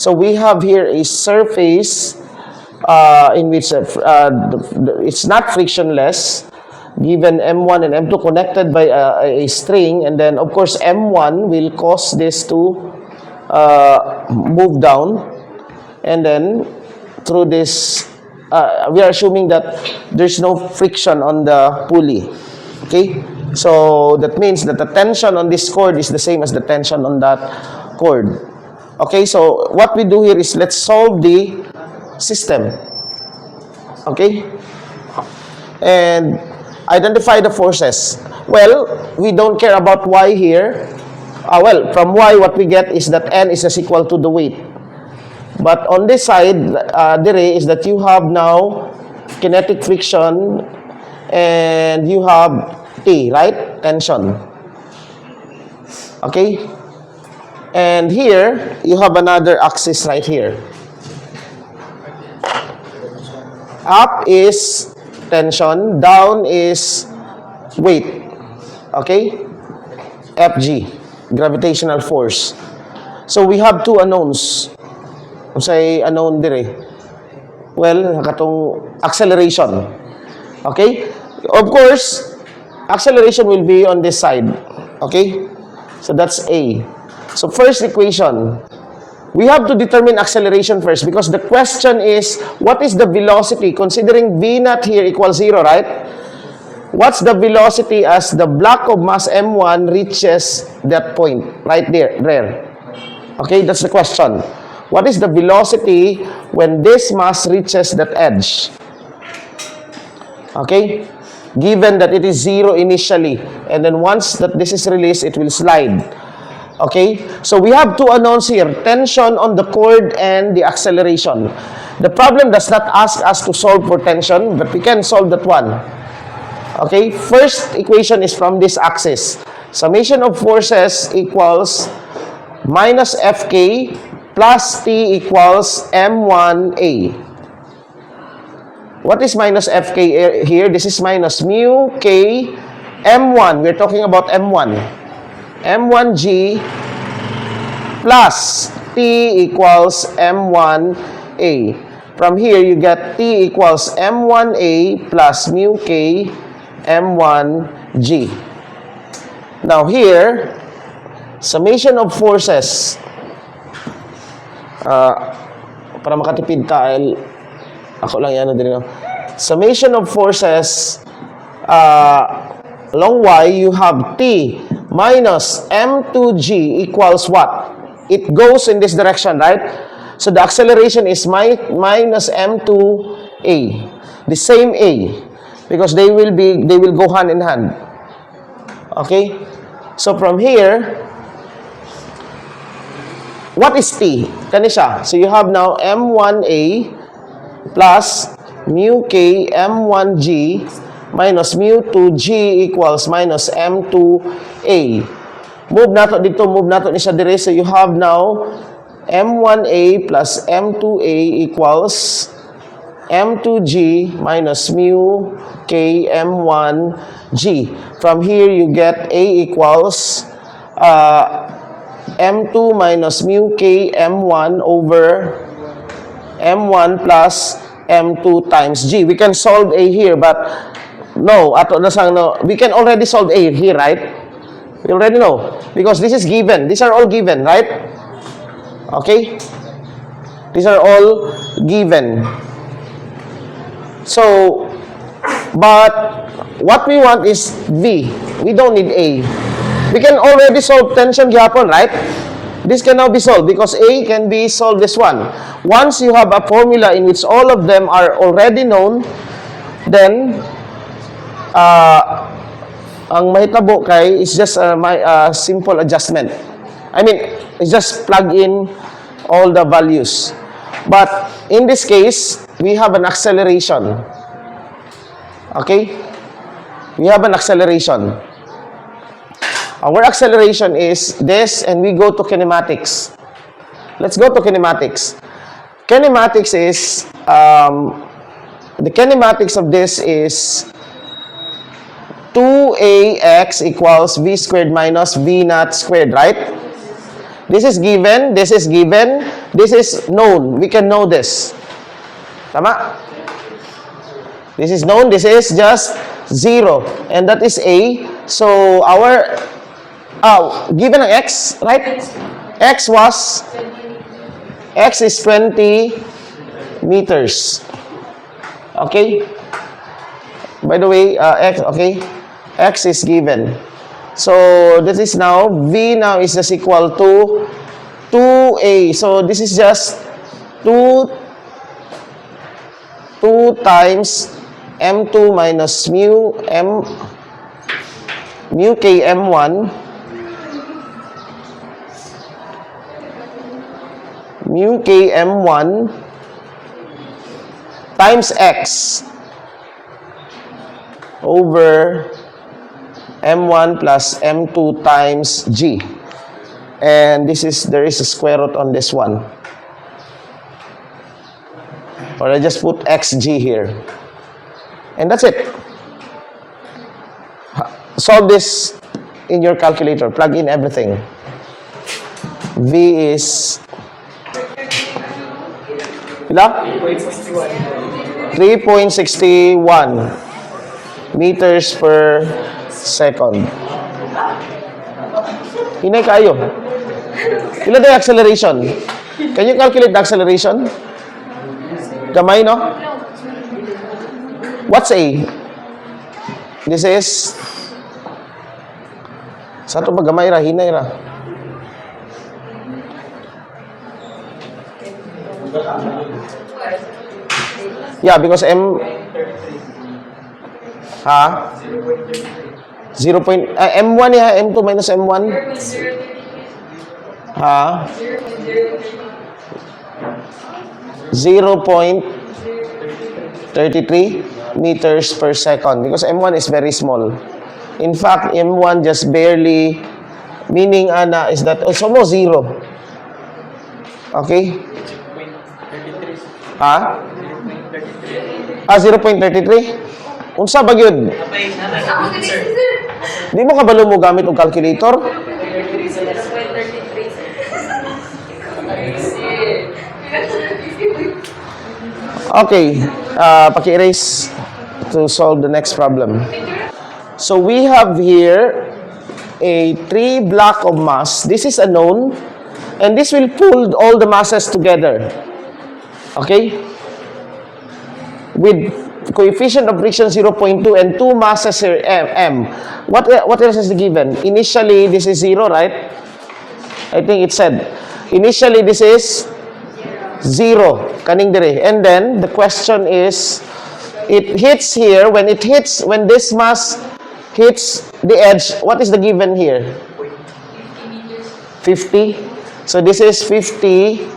So we have here a surface in which it's not frictionless, given M1 and M2 connected by a string, and then of course M1 will cause this to move down, and then through this we are assuming that there's no friction on the pulley. Okay, so that means that the tension on this cord is the same as the tension on that cord. Okay, so what we do here is let's solve the system. Okay, and identify the forces. Well, we don't care about y here. Well, from y, what we get is that n is equal to the weight. But on this side, is that you have now kinetic friction and you have T, right? Tension. Okay? And here, you have another axis right here. Up is tension, down is weight. Okay? Fg, gravitational force. So we have two unknowns. Kung sa'y unknown dire. Well, katong acceleration. Okay? Of course, acceleration will be on this side. Okay? So that's A. So first equation, we have to determine acceleration first because the question is, what is the velocity? Considering V naught here equals 0, right? What's the velocity as the block of mass M1 reaches that point? Right there. Okay, that's the question. What is the velocity when this mass reaches that edge? Okay? Given that it is 0 initially, and then once that this is released, it will slide. Okay? So we have two unknowns here, tension on the cord and the acceleration. The problem does not ask us to solve for tension, but we can solve that one. Okay? First equation is from this axis. Summation of forces equals minus Fk plus T equals M1A. What is minus Fk here? This is minus mu K M1. We're talking about M1. M1G plus T equals M1A. From here, you get T equals M1A plus mu K M1G. Now here, summation of forces. Para makatipid tayo, ako lang yan din. Summation of forces along Y, you have T minus M2G equals what? It goes in this direction, right? So the acceleration is minus M2A, the same A, because they will go hand in hand. Okay? So from here, what is T? Kani siya. So you have now M1A plus mu K M1G minus mu 2G equals minus M2A. Move nato dito, move nato ni siya dire. So you have now M1A plus M2A equals M2G minus mu K M1G. From here you get A equals M2 minus mu K M1 over M1 plus M2 times G. We can solve A here, but no, we can already solve A here, right? We already know, because this is given. These are all given, right? Okay? These are all given. So, but what we want is V. We don't need A. We can already solve tension gihapon, right? This can now be solved because A can be solved this one. Once you have a formula in which all of them are already known, then ang mahitabo kay is just my simple adjustment. I mean, it's just plug in all the values. But in this case, we have an acceleration. Okay? We have an acceleration. Our acceleration is this, and we go to kinematics. Let's go to kinematics. Kinematics is, the kinematics of this is 2ax equals v squared minus v naught squared, right? This is given, this is given, this is known. We can know this. Tama? This is known, this is just 0. And that is A. So, our, given ang X, right? X is 20 meters. Okay? By the way, X, okay? X is given. So, this is now, V now is just equal to 2A. So, this is just 2 times M2 minus mu K M1 mu K M1 times X over M1 plus M2 times G. And there is a square root on this one. Or I just put XG here. And that's it. Solve this in your calculator. Plug in everything. V is... Ila? 3.61 meters per second. Hinay kayo. Ilan tayo acceleration? Can you calculate the acceleration? Gamay, no? What's A? This is... Sa ito ba gamay ra? Hinay ra. Yeah, because Ha? 0. M1 ya, M2 minus M1. Ha? 0.33 meters per second because M1 is very small. In fact, M1 just barely, meaning is that it's almost 0. Okay? Ha? 0.33? Unsa ba yun? Di mo kabalo mo gamit og calculator? Okay, paki-erase to solve the next problem. So we have here a 3 block of mass. This is a known, and this will pull all the masses together. Okay? With coefficient of friction 0.2 and 2 masses here, M. What else is given? Initially, this is 0, right? I think it said. Initially, this is 0. Kaning dire. And then, the question is, it hits here. When this mass hits the edge, what is the given here? 50. So, this is 50.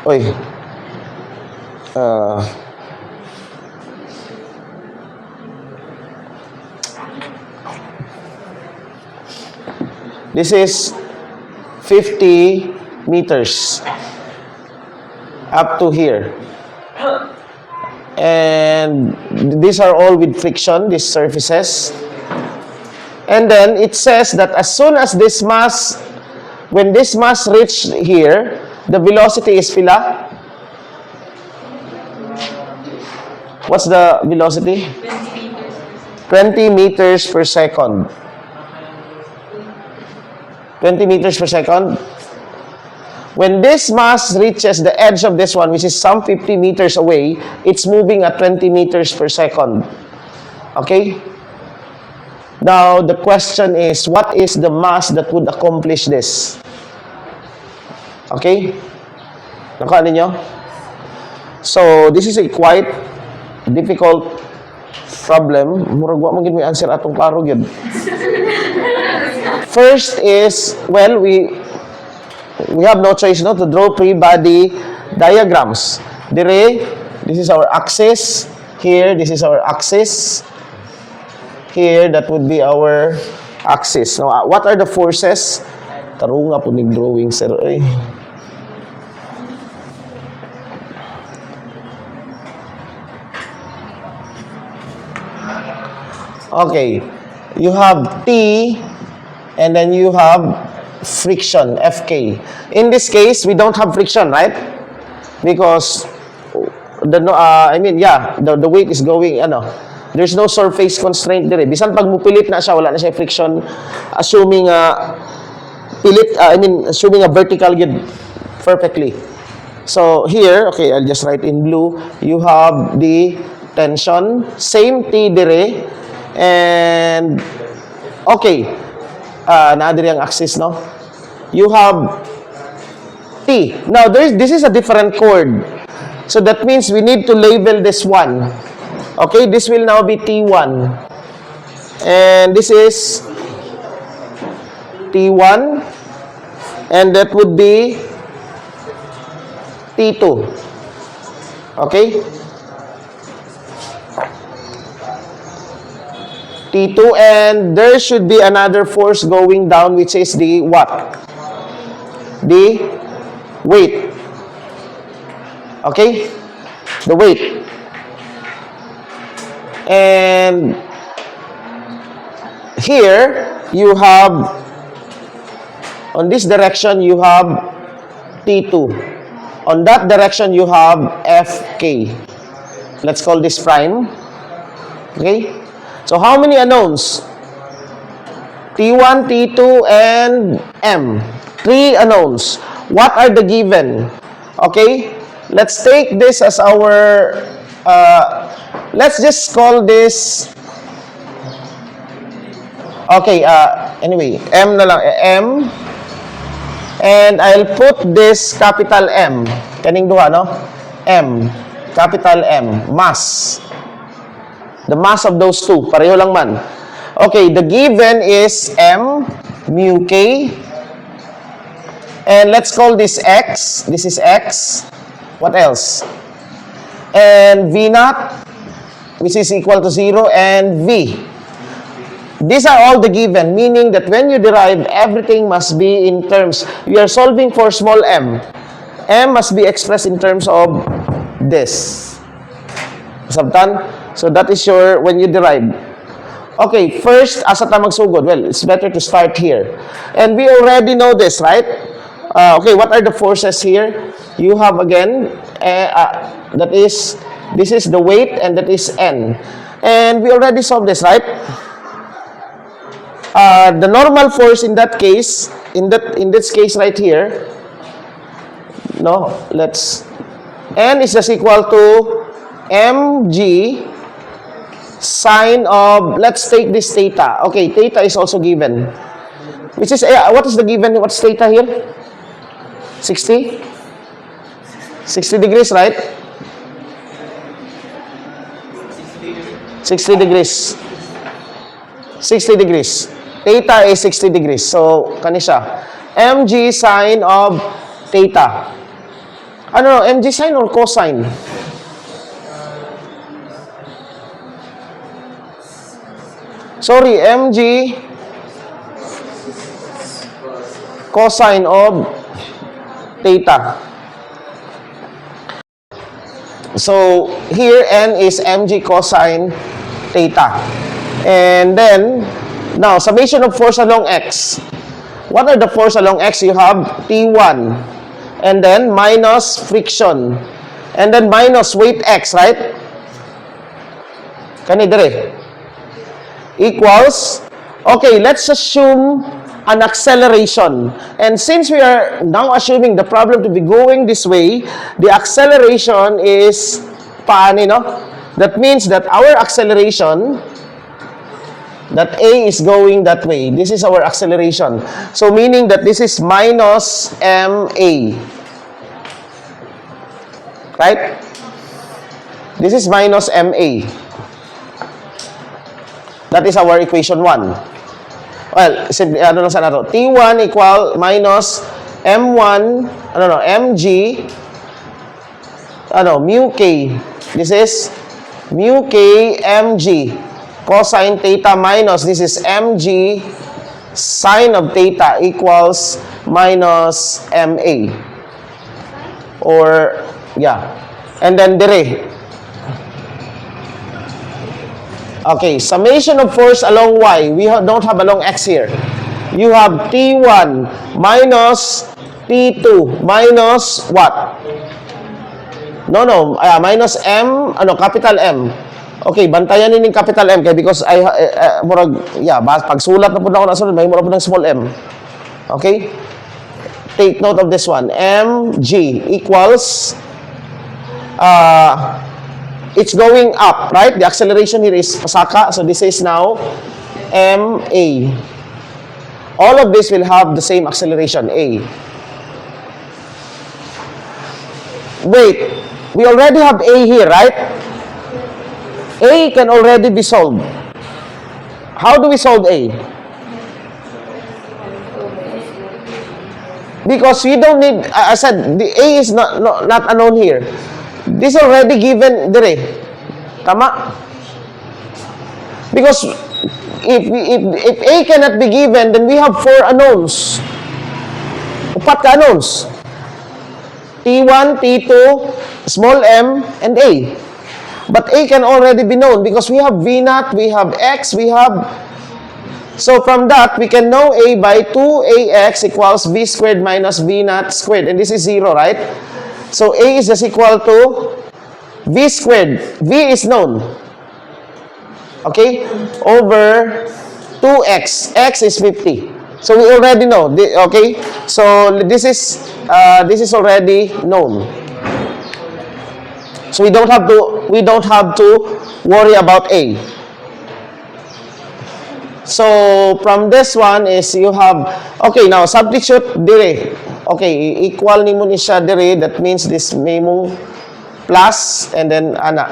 Oy. This is 50 meters up to here. And these are all with friction, these surfaces. And then it says that as soon as this mass, when this mass reaches here, the velocity is pila. What's the velocity? 20 meters per second. 20 meters per second. When this mass reaches the edge of this one, which is some 50 meters away, it's moving at 20 meters per second. Okay? Now, the question is, what is the mass that would accomplish this? Okay? Nakuha ninyo? So, this is a quite difficult problem. Murag wa man gid may answer atong klaro gyud. First is, well, we have no choice to draw free-body diagrams. Dire, this is our axis. Here, this is our axis. Here, that would be our axis. Now, what are the forces? Tarunga po ning drawing, sir. Ay. Okay. You have T And then you have friction, Fk. In this case, we don't have friction, right? Because the weight is going, there's no surface constraint dire. Bisan pag mupilit na siya, wala na siya friction. Assuming assuming a vertical yun perfectly. So here, okay, I'll just write in blue. You have the tension, same T dire, and okay, naadiri ang axis, no? You have T. Now, this is a different chord. So that means we need to label this one. Okay, this will now be T1. And this is T1. And that would be T2. Okay? T2, and there should be another force going down, which is the what? The weight. Okay? The weight. And here, you have, on this direction, you have T2. On that direction, you have Fk. Let's call this prime. Okay? So, how many unknowns? T1, T2, and M. 3 unknowns. What are the given? Okay? Let's take this as our, let's just call this, okay, anyway, M na lang, M. And I'll put this capital M. Kaning duha, no? M. Capital M. Mass. The mass of those two. Pareho lang man. Okay, the given is M, mu K. And let's call this X. This is X. What else? And V naught, which is equal to 0, and V. These are all the given, meaning that when you derive, everything must be in terms. We are solving for small m. M must be expressed in terms of this. Sabtan? So that is your, when you derive. Okay, first, asa ta magsugod? Well, it's better to start here. And we already know this, right? Okay, what are the forces here? You have again, that is, this is the weight, and that is N. And we already solved this, right? The normal force in that case, in this case right here, no, let's, N is just equal to mg sine of, let's take this theta. Okay, theta is also given. Which is, what is the given? What's theta here? 60? 60 degrees, right? 60 degrees. 60 degrees. Theta is 60 degrees. So, kani siya. mg sine of theta. Ano, mg sine or cosine? Sorry, mg cosine of theta. So, here n is mg cosine theta. And then, now, summation of force along x. What are the force along x? You have T1. And then, minus friction. And then, minus weight x, right? Kani dire. Equals, okay, let's assume an acceleration. And since we are now assuming the problem to be going this way, the acceleration is paani, no? That means that our acceleration, that A is going that way. This is our acceleration. So, meaning that this is minus MA. Right? This is minus MA. That is our equation 1. Well, ano lang sana to? T1 equal minus M1, mg, mu K. This is mu K mg cosine theta minus, this is mg sine of theta equals minus MA. Or, yeah. And then dire. Okay, summation of force along y. We don't have along x here. You have T1 minus T2 minus what? No, minus M, capital M. Okay, bantayan nining capital M kay because pagsulat na po na ako nasunod, may mura po ng small m. Okay? Take note of this one. mg equals it's going up, right? The acceleration here is pasaka, so this is now ma. All of this will have the same acceleration, a. Wait, we already have a here, right? A can already be solved. How do we solve A? Because we don't need, I said, the A is not unknown here. This already given dire. Tama? Because if A cannot be given, then we have 4 unknowns. Upat ka unknowns. T1, T2, small m, and A. But A can already be known because we have V naught, we have X, we have... So from that, we can know A by 2AX equals V squared minus V naught squared. And this is 0, right? So A is just equal to V squared. V is known. Okay? Over 2X. X is 50. So we already know. Okay? So this is already known. So we don't have to worry about A. So from this one is you have, okay, now substitute dire. Okay, equal nimo ni siya dire, that means this may mong plus and then ana.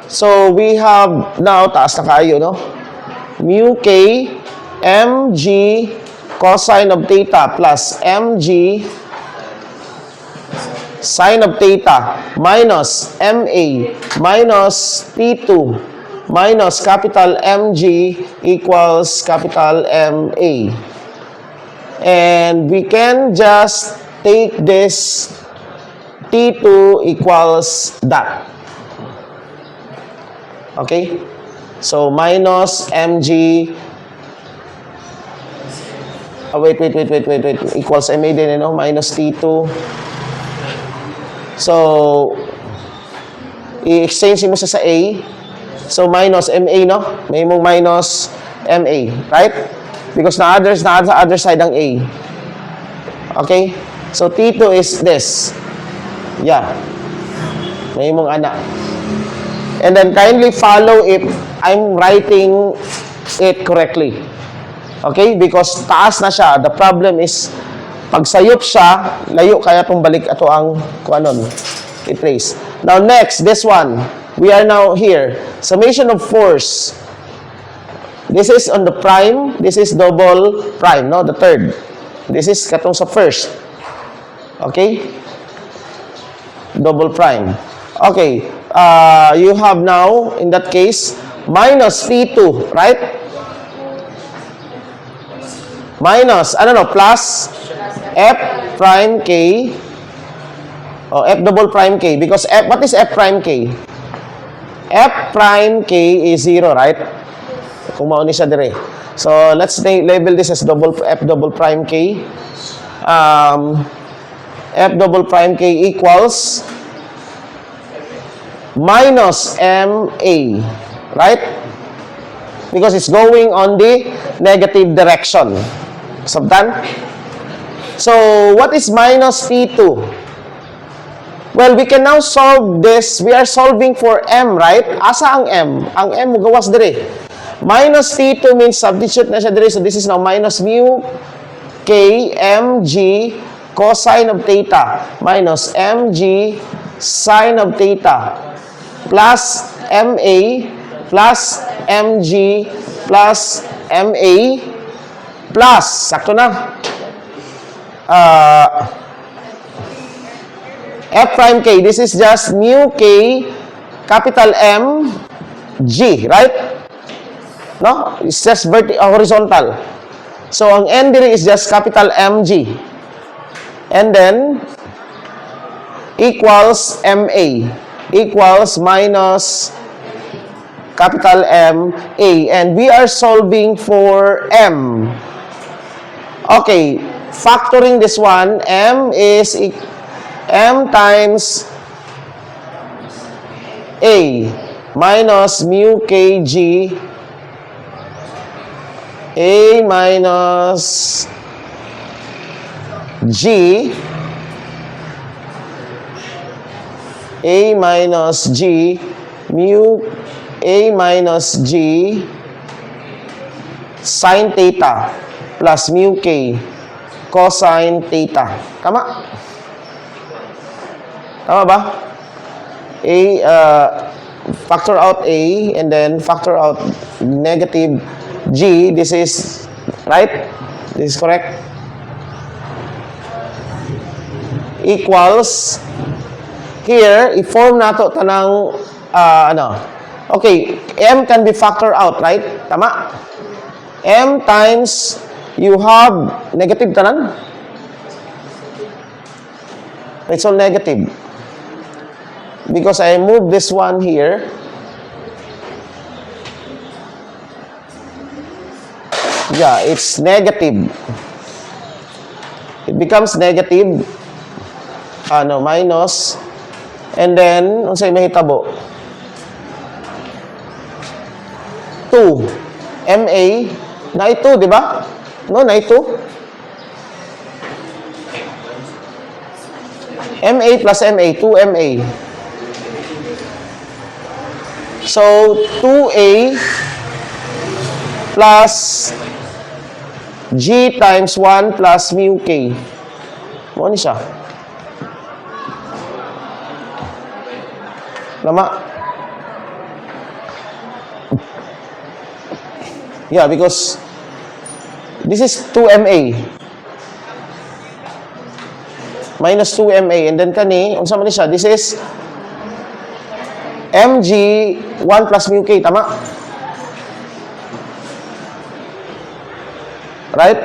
So we have now taas na kaayo, no? Mu k mg cosine of theta plus mg sine of theta minus MA minus T2 minus capital MG equals capital MA. And we can just take this T2 equals that. Okay? So minus MG wait. Equals MA din, you know? Minus T2. So, i-exchange mo siya sa A. So, minus MA, no? May mong minus MA, right? Because na other side ang A. Okay? So, T2 is this. Yeah. May mong ana. And then, kindly follow if I'm writing it correctly. Okay? Because taas na siya. The problem is, pag sayop siya, layo kaya itong balik ato ang kuanon, i-trace. Now next, this one. We are now here. Summation of force. This is on the prime. This is double prime, no? The third. This is katong sa first. Okay? Double prime. Okay. You have now, in that case, minus T2, right? Minus, plus F prime K F double prime K because what is F prime K? F prime K is 0, right? Kung mauni siya dire. So let's label this as F double prime K. F double prime K equals minus MA, right? Because it's going on the negative direction. Sabtan? So, what is minus T2? Well, we can now solve this. We are solving for M, right? Asa ang M? Ang M, gawas dire. Minus T2 means substitute na siya dire. So, this is now minus mu K mg cosine of theta minus mg sine of theta plus MA plus mg plus MA plus, sakto na, F prime K, this is just mu K capital M G, right? No? It's just horizontal. So, ang N dire is just capital MG. And then, equals MA. Equals minus capital M A. And we are solving for M. Okay, factoring this one, M times A minus mu kg A minus G mu A minus G sin theta plus mu K cosine theta. Tama? Tama ba? Factor out A and then factor out negative G. This is right? This is correct? Equals here, i-form nato tanang okay, M can be factored out, right? Tama? M times you have negative tanan. It's all negative. Because I move this one here. Yeah, it's negative. It becomes negative. Minus. And then, unsay mahitabo? 2. MA. Na ito, di ba? No, na ito. MA plus MA, 2MA. So, 2A plus G times 1 plus mu K. Mo ni siya. Lama. Yeah, because this is 2MA. Minus 2MA. And then kani, unsa man ni siya? This is MG 1 plus mu K. Tama? Right?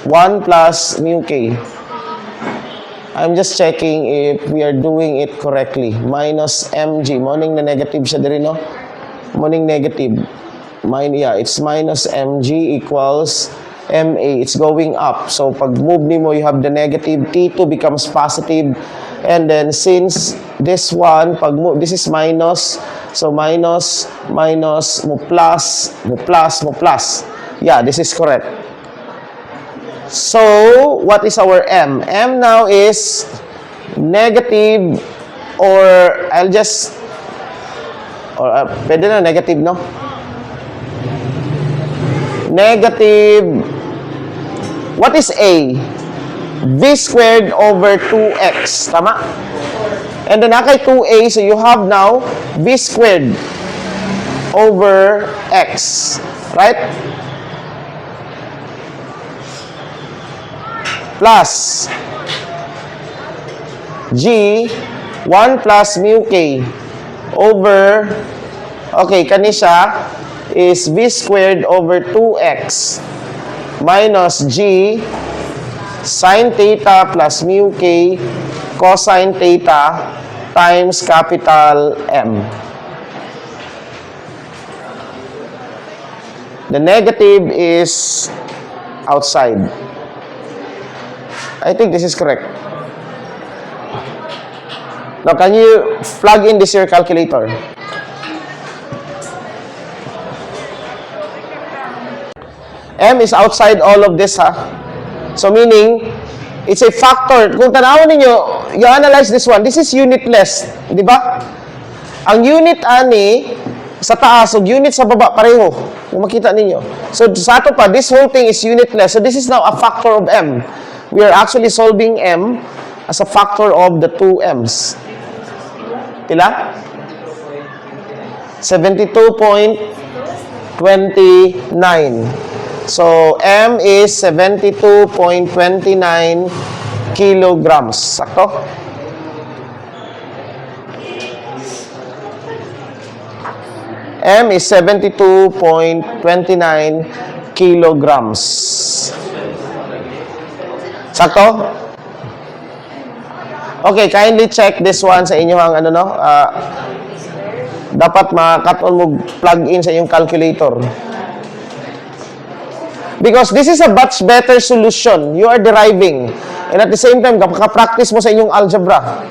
1 plus mu K. I'm just checking if we are doing it correctly. Minus mg. Morning na negative siya diri, no? Morning negative. It's minus mg equals ma. It's going up. So, pag move nimo, you have the negative. T2 becomes positive. And then, since this one, pag move, this is minus. So, minus, mo plus. Yeah, this is correct. So, what is our M? M now is negative pwede na negative, no? Negative, what is A? V squared over 2x, tama? And then, nakay 2A, so you have now V squared over x, right? Plus G 1 plus mu K over, okay, kanisya is V squared over 2x minus G sin theta plus mu K cosine theta times capital M. The negative is outside. I think this is correct. Now, can you plug in this your calculator? M is outside all of this, ha? So, meaning, it's a factor. Kung tanawin ninyo, you analyze this one. This is unitless. Di ba? Ang unit ani, sa taas, o unit sa baba, pareho. Kung makita ninyo. So, sa ato pa, this whole thing is unitless. So, this is now a factor of M. We are actually solving M as a factor of the two M's. Pila? 72.29. So, M is 72.29 kilograms. Sakto? M is 72.29 kilograms. Sakto? Okay, kindly check this one sa inyong dapat ma-cut on mo plug in sa inyong calculator. Because this is a much better solution you are deriving. And at the same time, kapag practice mo sa inyong algebra.